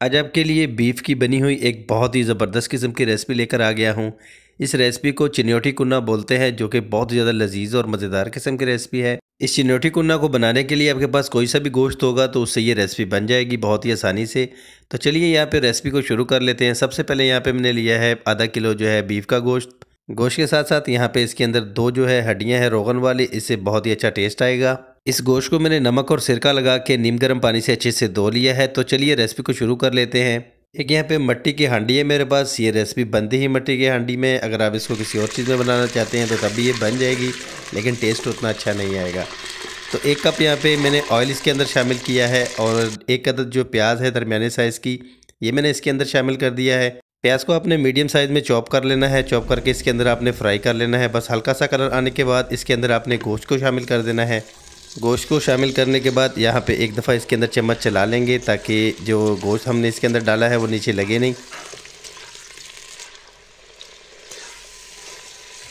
आज आपके लिए बीफ की बनी हुई एक बहुत ही ज़बरदस्त किस्म की रेसिपी लेकर आ गया हूँ। इस रेसिपी को चिन्योटी कुन्ना बोलते हैं, जो कि बहुत ज़्यादा लजीज और मज़ेदार किस्म की रेसिपी है। इस चिन्योटी कुन्ना को बनाने के लिए आपके पास कोई सा भी गोश्त होगा तो उससे ये रेसिपी बन जाएगी बहुत ही आसानी से। तो चलिए यहाँ पे रेसिपी को शुरू कर लेते हैं। सबसे पहले यहाँ पे मैंने लिया है आधा किलो जो है बीफ का गोश्त। गोश्त के साथ साथ यहाँ पे इसके अंदर दो जो है हड्डियाँ हैं रोगन वाली, इससे बहुत ही अच्छा टेस्ट आएगा। इस गोश्त को मैंने नमक और सिरका लगा के नीम गर्म पानी से अच्छे से धो लिया है। तो चलिए रेसिपी को शुरू कर लेते हैं। एक यहाँ पे मिट्टी की हांडी है मेरे पास। ये रेसिपी बनती ही मिट्टी की हांडी में। अगर आप इसको किसी और चीज़ में बनाना चाहते हैं तो तब भी ये बन जाएगी, लेकिन टेस्ट उतना अच्छा नहीं आएगा। तो एक कप यहाँ पे मैंने ऑयल इसके अंदर शामिल किया है और एक अदद जो प्याज है दरमियाने साइज़ की, ये मैंने इसके अंदर शामिल कर दिया है। प्याज को आपने मीडियम साइज़ में चॉप कर लेना है। चॉप करके इसके अंदर आपने फ्राई कर लेना है। बस हल्का सा कलर आने के बाद इसके अंदर आपने गोश्त को शामिल कर देना है। गोश्त को शामिल करने के बाद यहाँ पे एक दफ़ा इसके अंदर चम्मच चला लेंगे ताकि जो गोश्त हमने इसके अंदर डाला है वो नीचे लगे नहीं।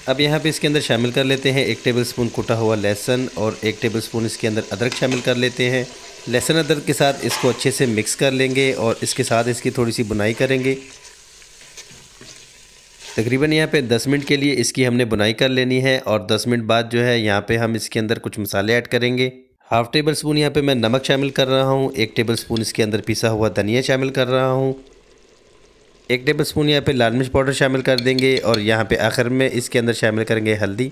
अब यहाँ पे इसके अंदर शामिल कर लेते हैं 1 टेबलस्पून कुटा हुआ लहसुन और 1 टेबलस्पून इसके अंदर अदरक शामिल कर लेते हैं। लहसुन अदरक के साथ इसको अच्छे से मिक्स कर लेंगे और इसके साथ इसकी थोड़ी सी बुनाई करेंगे। तकरीबन यहाँ पे 10 मिनट के लिए इसकी हमने बुनाई कर लेनी है और 10 मिनट बाद जो है यहाँ पे हम इसके अंदर कुछ मसाले ऐड करेंगे। हाफ़ टेबल स्पून यहाँ पे मैं नमक शामिल कर रहा हूँ। 1 टेबल स्पून इसके अंदर पिसा हुआ धनिया शामिल कर रहा हूँ। 1 टेबल स्पून यहाँ पे लाल मिर्च पाउडर शामिल कर देंगे और यहाँ पे आखिर में इसके अंदर शामिल करेंगे हल्दी।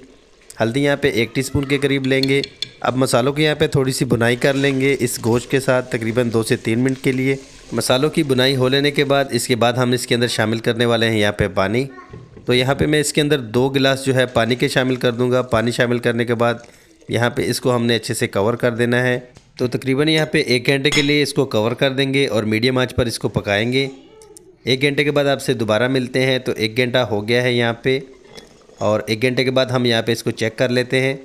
हल्दी यहाँ पे 1 टीस्पून के करीब लेंगे। अब मसालों की यहाँ पे थोड़ी सी बुनाई कर लेंगे इस गोश्त के साथ तकरीबन 2 से 3 मिनट के लिए। मसालों की बुनाई हो लेने के बाद इसके बाद हम इसके अंदर शामिल करने वाले हैं यहाँ पे पानी। तो यहाँ पे मैं इसके अंदर 2 गिलास जो है पानी के शामिल कर दूँगा। पानी शामिल करने के बाद यहाँ पे इसको हमने अच्छे से कवर कर देना है। तो तकरीबन यहाँ पे 1 घंटे के लिए इसको कवर कर देंगे और मीडियम आंच पर इसको पकाएंगे। 1 घंटे के बाद आपसे दोबारा मिलते हैं। तो 1 घंटा हो गया है यहाँ पे और 1 घंटे के बाद हम यहाँ पे इसको चेक कर लेते हैं।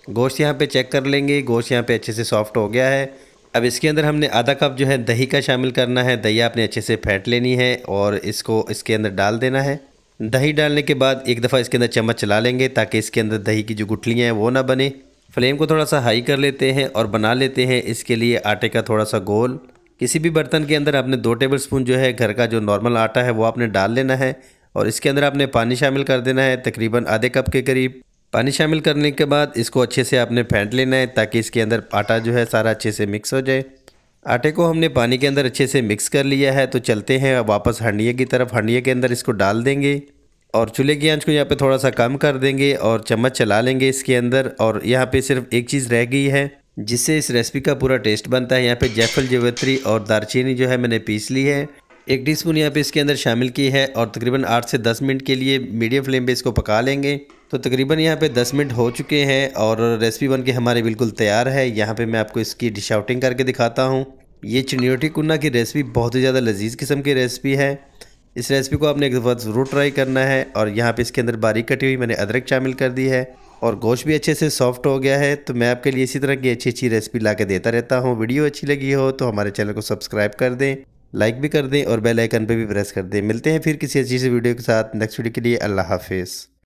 गोश्त यहाँ पे चेक कर लेंगे। गोश्त यहाँ पे अच्छे से सॉफ्ट हो गया है। अब इसके अंदर हमने आधा कप जो है दही का शामिल करना है। दही आपने अच्छे से फेंट लेनी है और इसको इसके अंदर डाल देना है। दही डालने के बाद एक दफ़ा इसके अंदर चम्मच चला लेंगे ताकि इसके अंदर दही की जो गुठलियाँ हैं वो ना बने। फ्लेम को थोड़ा सा हाई कर लेते हैं और बना लेते हैं इसके लिए आटे का थोड़ा सा गोल। किसी भी बर्तन के अंदर आपने 2 टेबल स्पून जो है घर का जो नॉर्मल आटा है वो आपने डाल लेना है और इसके अंदर आपने पानी शामिल कर देना है तकरीबन आधे कप के करीब। पानी शामिल करने के बाद इसको अच्छे से आपने फेंट लेना है ताकि इसके अंदर आटा जो है सारा अच्छे से मिक्स हो जाए। आटे को हमने पानी के अंदर अच्छे से मिक्स कर लिया है। तो चलते हैं अब वापस हांडिये की तरफ। हांडिये के अंदर इसको डाल देंगे और चूल्हे की आंच को यहाँ पे थोड़ा सा कम कर देंगे और चम्मच चला लेंगे इसके अंदर। और यहाँ पे सिर्फ एक चीज़ रह गई है जिससे इस रेसिपी का पूरा टेस्ट बनता है। यहाँ पे जायफल, जावित्री और दालचीनी जो है मैंने पीस ली है। 1 टीस्पून यहाँ पे इसके अंदर शामिल की है और तकरीबन 8 से 10 मिनट के लिए मीडियम फ्लेम पे इसको पका लेंगे। तो तकरीबन यहाँ पे 10 मिनट हो चुके हैं और रेसिपी बन के हमारी बिल्कुल तैयार है। यहाँ पे मैं आपको इसकी डिश आउटिंग करके दिखाता हूँ। ये चिन्योटी कुन्ना की रेसिपी बहुत ही ज़्यादा लजीज किस्म की रेसिपी है। इस रेसिपी को आपने एक दफ़ा ज़रूर ट्राई करना है। और यहाँ पे इसके अंदर बारीक कटी हुई मैंने अदरक शामिल कर दी है और गोश्त भी अच्छे से सॉफ्ट हो गया है। तो मैं आपके लिए इसी तरह की अच्छी अच्छी रेसिपी ला के देता रहता हूँ। वीडियो अच्छी लगी हो तो हमारे चैनल को सब्सक्राइब कर दें, लाइक भी कर दें और बेल आइकन पे भी प्रेस कर दें। मिलते हैं फिर किसी अच्छी सी वीडियो के साथ नेक्स्ट वीडियो के लिए। अल्लाह हाफिज़।